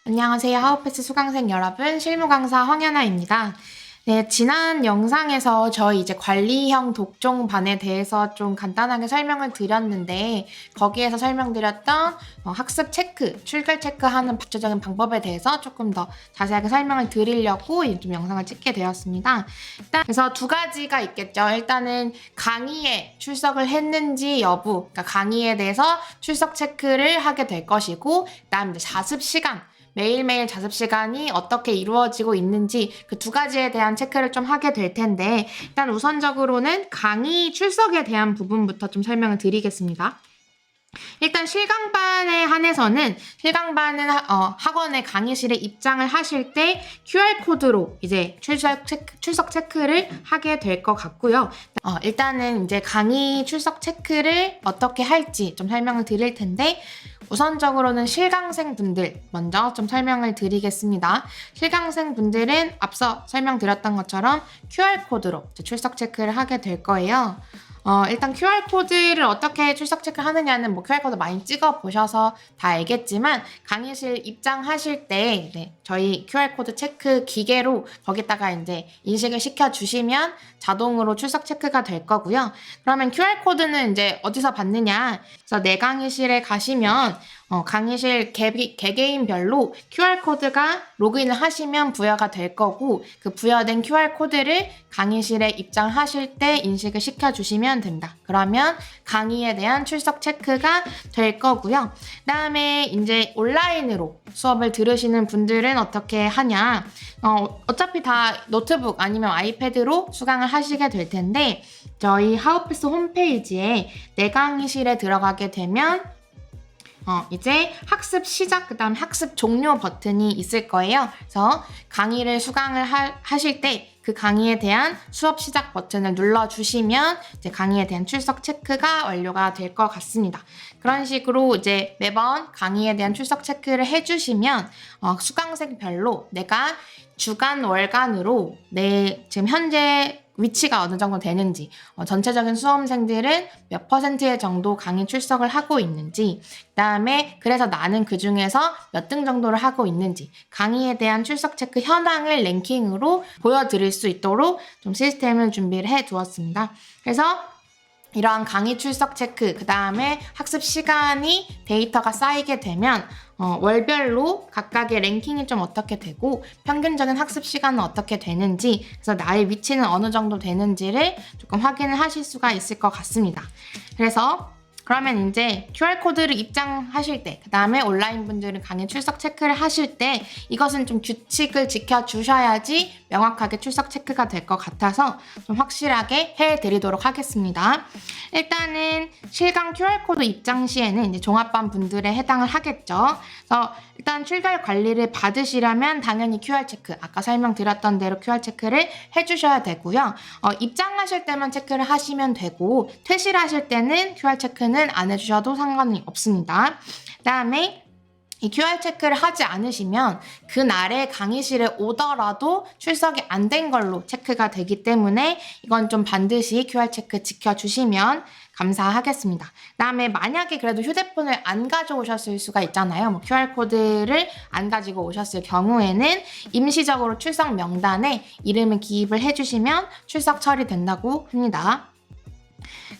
안녕하세요. 하우패스 수강생 여러분, 실무 강사 황현아입니다. 네, 지난 영상에서 저희 이제 관리형 독종반에 대해서 좀 간단하게 설명을 드렸는데, 거기에서 설명드렸던 학습 체크, 출결 체크하는 구체적인 방법에 대해서 조금 더 자세하게 설명을 드리려고 좀 영상을 찍게 되었습니다. 일단 그래서 두 가지가 있겠죠. 일단은 강의에 출석을 했는지 여부, 그러니까 강의에 대해서 출석 체크를 하게 될 것이고, 그다음 이제 자습 시간, 매일매일 자습 시간이 어떻게 이루어지고 있는지 그 두 가지에 대한 체크를 좀 하게 될 텐데, 일단 우선적으로는 강의 출석에 대한 부분부터 좀 설명을 드리겠습니다. 일단 실강반에 한해서는 실강반은 학원의 강의실에 입장을 하실 때 QR코드로 이제 출석 체크를 하게 될 것 같고요. 일단은 이제 강의 출석 체크를 어떻게 할지 좀 설명을 드릴 텐데, 우선적으로는 실강생 분들 먼저 좀 설명을 드리겠습니다. 실강생 분들은 앞서 설명드렸던 것처럼 QR코드로 출석 체크를 하게 될 거예요. 일단 QR코드를 어떻게 출석 체크를 하느냐는 QR코드 많이 찍어 보셔서 다 알겠지만, 강의실 입장하실 때 저희 QR코드 체크 기계로 거기다가 이제 인식을 시켜주시면 자동으로 출석 체크가 될 거고요. 그러면 QR코드는 이제 어디서 받느냐? 그래서 내 강의실에 가시면 강의실 개개인별로 QR코드가 로그인을 하시면 부여가 될 거고, 그 부여된 QR코드를 강의실에 입장하실 때 인식을 시켜주시면 됩니다. 그러면 강의에 대한 출석 체크가 될 거고요. 그 다음에 이제 온라인으로 수업을 들으시는 분들은 어떻게 하냐? 어차피 다 노트북 아니면 아이패드로 수강을 하시게 될 텐데, 저희 하우패스 홈페이지에 내 강의실에 들어가게 되면 이제 학습 시작, 그 다음 학습 종료 버튼이 있을 거예요. 그래서 강의를 수강을 하실 때 그 강의에 대한 수업 시작 버튼을 눌러주시면 이제 강의에 대한 출석 체크가 완료가 될 것 같습니다. 그런 식으로 이제 매번 강의에 대한 출석 체크를 해주시면 수강생별로 내가 주간, 월간으로 내 지금 현재 위치가 어느 정도 되는지, 전체적인 수험생들은 몇 퍼센트 정도 강의 출석을 하고 있는지, 그다음에 그래서 나는 그 중에서 몇 등 정도를 하고 있는지, 강의에 대한 출석 체크 현황을 랭킹으로 보여드릴 수 있도록 좀 시스템을 준비를 해 두었습니다. 그래서 이러한 강의 출석 체크, 그 다음에 학습 시간이 데이터가 쌓이게 되면 월별로 각각의 랭킹이 좀 어떻게 되고 평균적인 학습 시간은 어떻게 되는지, 그래서 나의 위치는 어느 정도 되는지를 조금 확인을 하실 수가 있을 것 같습니다. 그래서 그러면 이제 QR코드를 입장하실 때, 그 다음에 온라인 분들은 강의 출석 체크를 하실 때 이것은 좀 규칙을 지켜주셔야지 명확하게 출석 체크가 될 것 같아서 좀 확실하게 해드리도록 하겠습니다. 일단은 실강 QR코드 입장 시에는 이제 종합반 분들에 해당을 하겠죠. 그래서 일단 출결 관리를 받으시려면 당연히 QR 체크, 아까 설명드렸던 대로 QR 체크를 해주셔야 되고요. 입장하실 때만 체크를 하시면 되고, 퇴실하실 때는 QR 체크는 안 해주셔도 상관이 없습니다. 그 다음에 이 QR 체크를 하지 않으시면 그날에 강의실에 오더라도 출석이 안 된 걸로 체크가 되기 때문에 이건 좀 반드시 QR 체크 지켜주시면 감사하겠습니다. 그 다음에 만약에 그래도 휴대폰을 안 가져오셨을 수가 있잖아요. QR코드를 안 가지고 오셨을 경우에는 임시적으로 출석 명단에 이름을 기입을 해주시면 출석 처리된다고 합니다.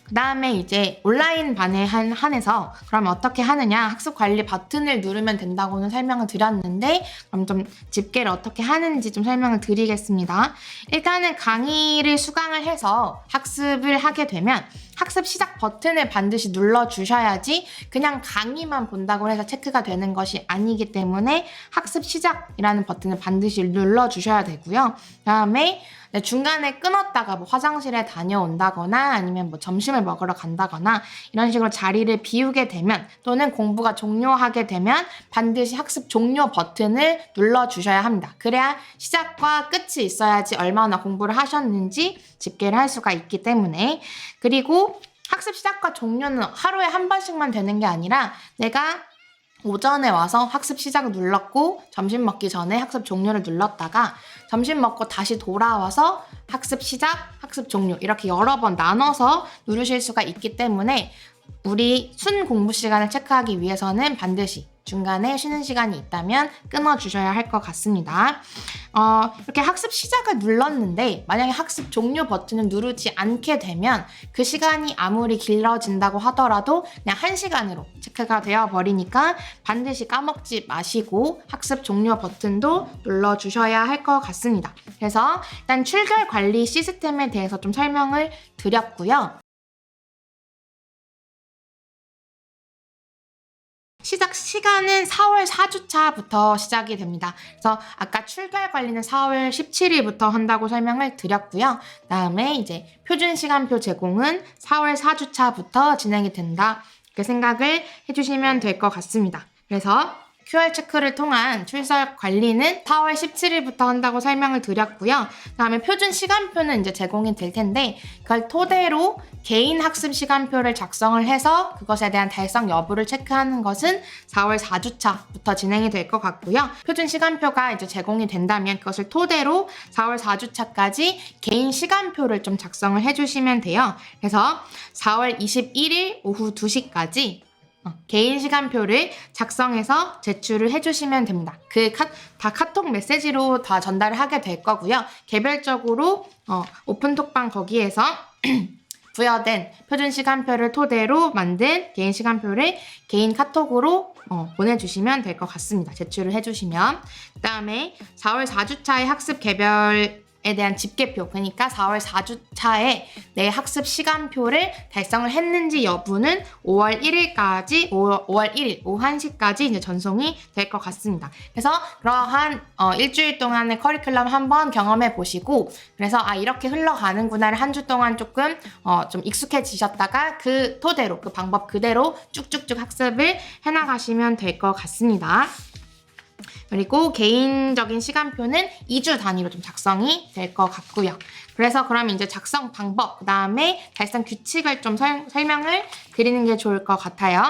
그 다음에 이제 온라인 반에 한해서 그러면 어떻게 하느냐, 학습 관리 버튼을 누르면 된다고는 설명을 드렸는데, 그럼 좀 집계를 어떻게 하는지 좀 설명을 드리겠습니다. 일단은 강의를 수강을 해서 학습을 하게 되면 학습 시작 버튼을 반드시 눌러주셔야지 그냥 강의만 본다고 해서 체크가 되는 것이 아니기 때문에 학습 시작이라는 버튼을 반드시 눌러주셔야 되고요. 그 다음에 중간에 끊었다가 화장실에 다녀온다거나 아니면 점심을 먹으러 간다거나 이런 식으로 자리를 비우게 되면, 또는 공부가 종료하게 되면 반드시 학습 종료 버튼을 눌러주셔야 합니다. 그래야 시작과 끝이 있어야지 얼마나 공부를 하셨는지 집계를 할 수가 있기 때문에. 그리고 학습 시작과 종료는 하루에 한 번씩만 되는 게 아니라, 내가 오전에 와서 학습 시작을 눌렀고 점심 먹기 전에 학습 종료를 눌렀다가 점심 먹고 다시 돌아와서 학습 시작, 학습 종료 이렇게 여러 번 나눠서 누르실 수가 있기 때문에 우리 순 공부 시간을 체크하기 위해서는 반드시 중간에 쉬는 시간이 있다면 끊어주셔야 할 것 같습니다. 이렇게 학습 시작을 눌렀는데 만약에 학습 종료 버튼을 누르지 않게 되면 그 시간이 아무리 길어진다고 하더라도 그냥 1시간으로 체크가 되어 버리니까 반드시 까먹지 마시고 학습 종료 버튼도 눌러주셔야 할 것 같습니다. 그래서 일단 출결 관리 시스템에 대해서 좀 설명을 드렸고요. 시작 시간은 4월 4주차부터 시작이 됩니다. 그래서 아까 출결 관리는 4월 17일부터 한다고 설명을 드렸고요. 다음에 이제 표준 시간표 제공은 4월 4주차부터 진행이 된다. 이렇게 생각을 해주시면 될 것 같습니다. 그래서 QR 체크를 통한 출석 관리는 4월 17일부터 한다고 설명을 드렸고요. 다음에 표준 시간표는 이제 제공이 될 텐데 그걸 토대로 개인 학습 시간표를 작성을 해서 그것에 대한 달성 여부를 체크하는 것은 4월 4주차부터 진행이 될 것 같고요. 표준 시간표가 이제 제공이 된다면 그것을 토대로 4월 4주차까지 개인 시간표를 좀 작성을 해주시면 돼요. 그래서 4월 21일 오후 2시까지 개인 시간표를 작성해서 제출을 해주시면 됩니다. 다 카톡 메시지로 다 전달을 하게 될 거고요. 개별적으로 오픈톡방 거기에서 부여된 표준 시간표를 토대로 만든 개인 시간표를 개인 카톡으로 보내주시면 될 것 같습니다. 제출을 해주시면. 그 다음에 4월 4주차의 학습 개별에 대한 집계표, 그러니까 4월 4주차에 내 학습 시간표를 달성을 했는지 여부는 5월 1일까지, 5월 1일 오후 1시까지 이제 전송이 될 것 같습니다. 그래서 그러한 일주일 동안의 커리큘럼 한번 경험해 보시고, 그래서 이렇게 흘러가는구나를 한 주 동안 조금 좀 익숙해지셨다가 그 토대로, 그 방법 그대로 쭉쭉쭉 학습을 해나가시면 될 것 같습니다. 그리고 개인적인 시간표는 2주 단위로 좀 작성이 될 것 같고요. 그래서 그러면 이제 작성 방법, 그 다음에 달성 규칙을 좀 설명을 드리는 게 좋을 것 같아요.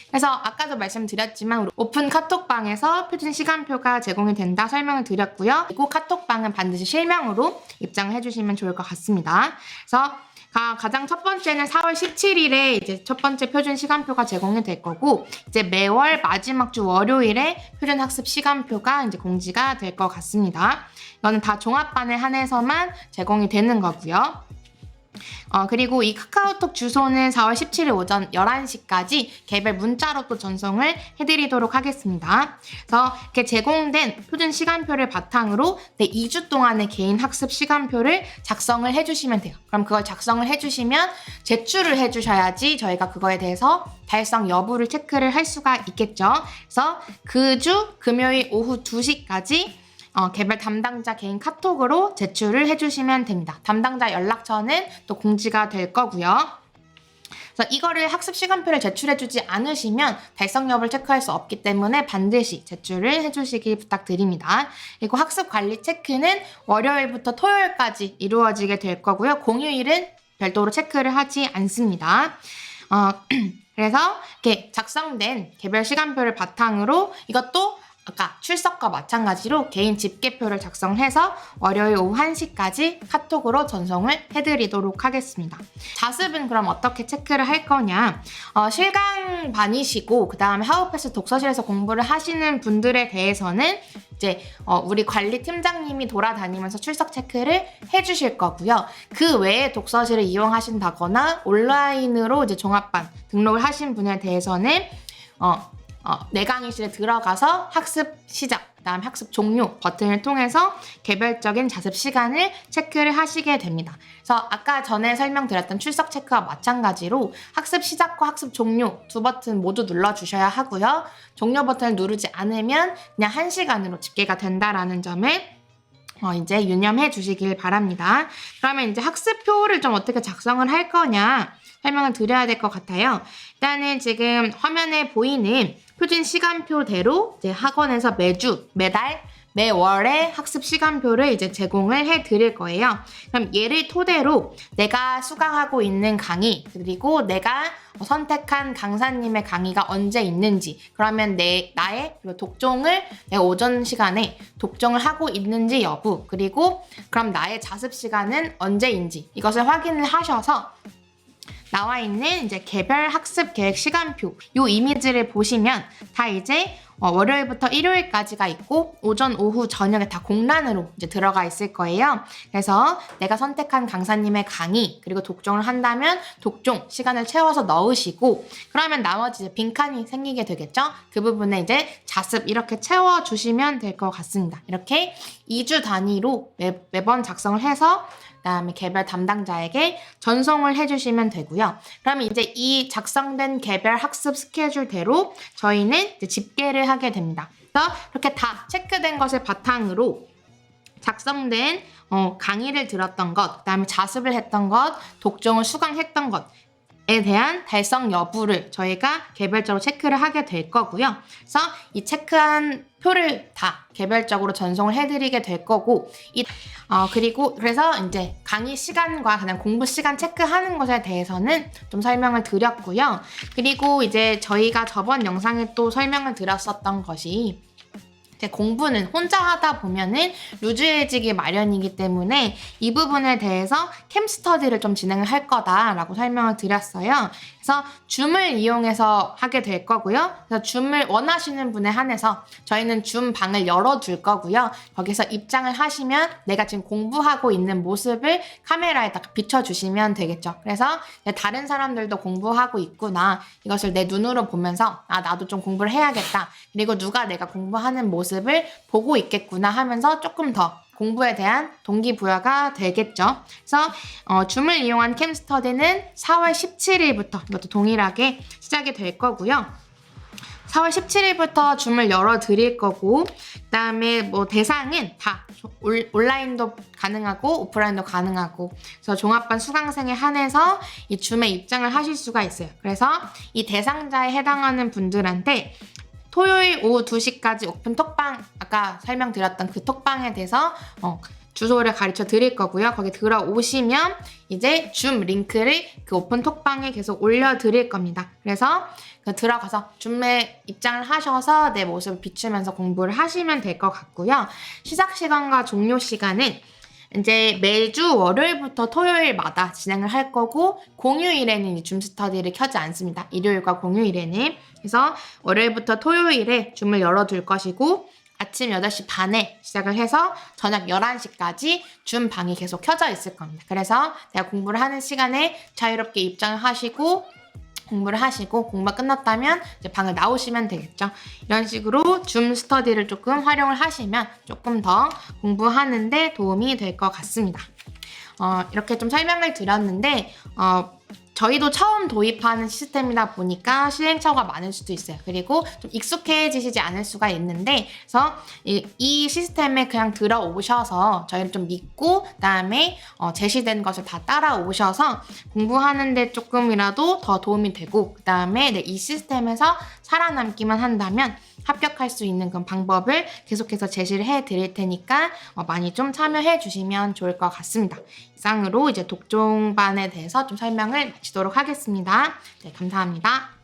그래서 아까도 말씀드렸지만 우리 오픈 카톡방에서 표준 시간표가 제공이 된다 설명을 드렸고요. 그리고 카톡방은 반드시 실명으로 입장을 해주시면 좋을 것 같습니다. 그래서 가장 첫 번째는 4월 17일에 이제 첫 번째 표준 시간표가 제공이 될 거고, 이제 매월 마지막 주 월요일에 표준 학습 시간표가 이제 공지가 될 것 같습니다. 이거는 다 종합반에 한해서만 제공이 되는 거고요. 그리고 이 카카오톡 주소는 4월 17일 오전 11시까지 개별 문자로 또 전송을 해드리도록 하겠습니다. 그래서 이렇게 제공된 표준 시간표를 바탕으로 2주 동안의 개인 학습 시간표를 작성을 해주시면 돼요. 그럼 그걸 작성을 해주시면 제출을 해주셔야지 저희가 그거에 대해서 달성 여부를 체크를 할 수가 있겠죠. 그래서 그 주 금요일 오후 2시까지 개별 담당자 개인 카톡으로 제출을 해주시면 됩니다. 담당자 연락처는 또 공지가 될 거고요. 그래서 이거를 학습 시간표를 제출해주지 않으시면 달성 여부를 체크할 수 없기 때문에 반드시 제출을 해주시기 부탁드립니다. 그리고 학습 관리 체크는 월요일부터 토요일까지 이루어지게 될 거고요. 공휴일은 별도로 체크를 하지 않습니다. 그래서 이렇게 작성된 개별 시간표를 바탕으로 이것도 아까 출석과 마찬가지로 개인 집계표를 작성해서 월요일 오후 1시까지 카톡으로 전송을 해드리도록 하겠습니다. 자습은 그럼 어떻게 체크를 할 거냐? 실강반이시고 그 다음에 하우패스 독서실에서 공부를 하시는 분들에 대해서는 이제 우리 관리팀장님이 돌아다니면서 출석 체크를 해주실 거고요. 그 외에 독서실을 이용하신다거나 온라인으로 이제 종합반 등록을 하신 분에 대해서는 내 강의실에 들어가서 학습 시작, 그 다음 학습 종료 버튼을 통해서 개별적인 자습 시간을 체크를 하시게 됩니다. 그래서 아까 전에 설명드렸던 출석 체크와 마찬가지로 학습 시작과 학습 종료 두 버튼 모두 눌러주셔야 하고요. 종료 버튼을 누르지 않으면 그냥 1시간으로 집계가 된다라는 점을 이제 유념해 주시길 바랍니다. 그러면 이제 학습표를 좀 어떻게 작성을 할 거냐 설명을 드려야 될 것 같아요. 일단은 지금 화면에 보이는 표준 시간표대로 이제 학원에서 매달, 매월의 학습 시간표를 이제 제공을 해 드릴 거예요. 그럼 얘를 토대로 내가 수강하고 있는 강의, 그리고 내가 선택한 강사님의 강의가 언제 있는지, 그러면 나의 독종을 내가 오전 시간에 독종을 하고 있는지 여부, 그리고 그럼 나의 자습 시간은 언제인지 이것을 확인을 하셔서 나와 있는 이제 개별 학습 계획 시간표 요 이미지를 보시면 다 이제 월요일부터 일요일까지가 있고 오전, 오후, 저녁에 다 공란으로 이제 들어가 있을 거예요. 그래서 내가 선택한 강사님의 강의 그리고 독종을 한다면 독종 시간을 채워서 넣으시고 그러면 나머지 이제 빈칸이 생기게 되겠죠. 그 부분에 이제 자습 이렇게 채워주시면 될 것 같습니다. 이렇게 2주 단위로 매번 작성을 해서 그다음에 개별 담당자에게 전송을 해주시면 되고요. 그러면 이제 이 작성된 개별 학습 스케줄대로 저희는 이제 집계를 하게 됩니다. 그래서 이렇게 다 체크된 것을 바탕으로 작성된 강의를 들었던 것, 그다음에 자습을 했던 것, 독종을 수강했던 것에 대한 달성 여부를 저희가 개별적으로 체크를 하게 될 거고요. 그래서 이 체크한 표를 다 개별적으로 전송을 해드리게 될 거고, 그리고 그래서 이제 강의 시간과 그냥 공부 시간 체크하는 것에 대해서는 좀 설명을 드렸고요. 그리고 이제 저희가 저번 영상에 또 설명을 드렸었던 것이 이제 공부는 혼자 하다 보면은 루즈해지기 마련이기 때문에 이 부분에 대해서 캠스터디를 좀 진행을 할 거다라고 설명을 드렸어요. 그래서 줌을 이용해서 하게 될 거고요. 그래서 줌을 원하시는 분에 한해서 저희는 줌 방을 열어둘 거고요. 거기서 입장을 하시면 내가 지금 공부하고 있는 모습을 카메라에다가 비춰주시면 되겠죠. 그래서 다른 사람들도 공부하고 있구나. 이것을 내 눈으로 보면서 나도 좀 공부를 해야겠다. 그리고 누가 내가 공부하는 모습을 보고 있겠구나 하면서 조금 더 공부에 대한 동기부여가 되겠죠. 그래서 줌을 이용한 캠스터디는 4월 17일부터 이것도 동일하게 시작이 될 거고요. 4월 17일부터 줌을 열어드릴 거고 그다음에 뭐 대상은 다 온라인도 가능하고 오프라인도 가능하고 그래서 종합반 수강생에 한해서 이 줌에 입장을 하실 수가 있어요. 그래서 이 대상자에 해당하는 분들한테 토요일 오후 2시까지 오픈 톡방 아까 설명드렸던 그 톡방에 대해서 주소를 가르쳐 드릴 거고요. 거기 들어오시면 이제 줌 링크를 그 오픈 톡방에 계속 올려드릴 겁니다. 그래서 들어가서 줌에 입장을 하셔서 내 모습을 비추면서 공부를 하시면 될 것 같고요. 시작 시간과 종료 시간은 이제 매주 월요일부터 토요일마다 진행을 할 거고 공휴일에는 줌 스터디를 켜지 않습니다. 일요일과 공휴일에는. 그래서 월요일부터 토요일에 줌을 열어둘 것이고 아침 8시 반에 시작을 해서 저녁 11시까지 줌 방이 계속 켜져 있을 겁니다. 그래서 내가 공부를 하는 시간에 자유롭게 입장을 하시고 공부를 하시고 공부가 끝났다면 이제 방을 나오시면 되겠죠. 이런 식으로 줌 스터디를 조금 활용을 하시면 조금 더 공부하는데 도움이 될 것 같습니다. 이렇게 좀 설명을 드렸는데 저희도 처음 도입하는 시스템이다 보니까 시행착오가 많을 수도 있어요. 그리고 좀 익숙해지시지 않을 수가 있는데 그래서 이 시스템에 그냥 들어오셔서 저희를 좀 믿고 그다음에 제시된 것을 다 따라오셔서 공부하는데 조금이라도 더 도움이 되고 그다음에 이 시스템에서 살아남기만 한다면 합격할 수 있는 그런 방법을 계속해서 제시를 해드릴 테니까 많이 좀 참여해 주시면 좋을 것 같습니다. 이상으로 이제 독종반에 대해서 좀 설명을 마치도록 하겠습니다. 네, 감사합니다.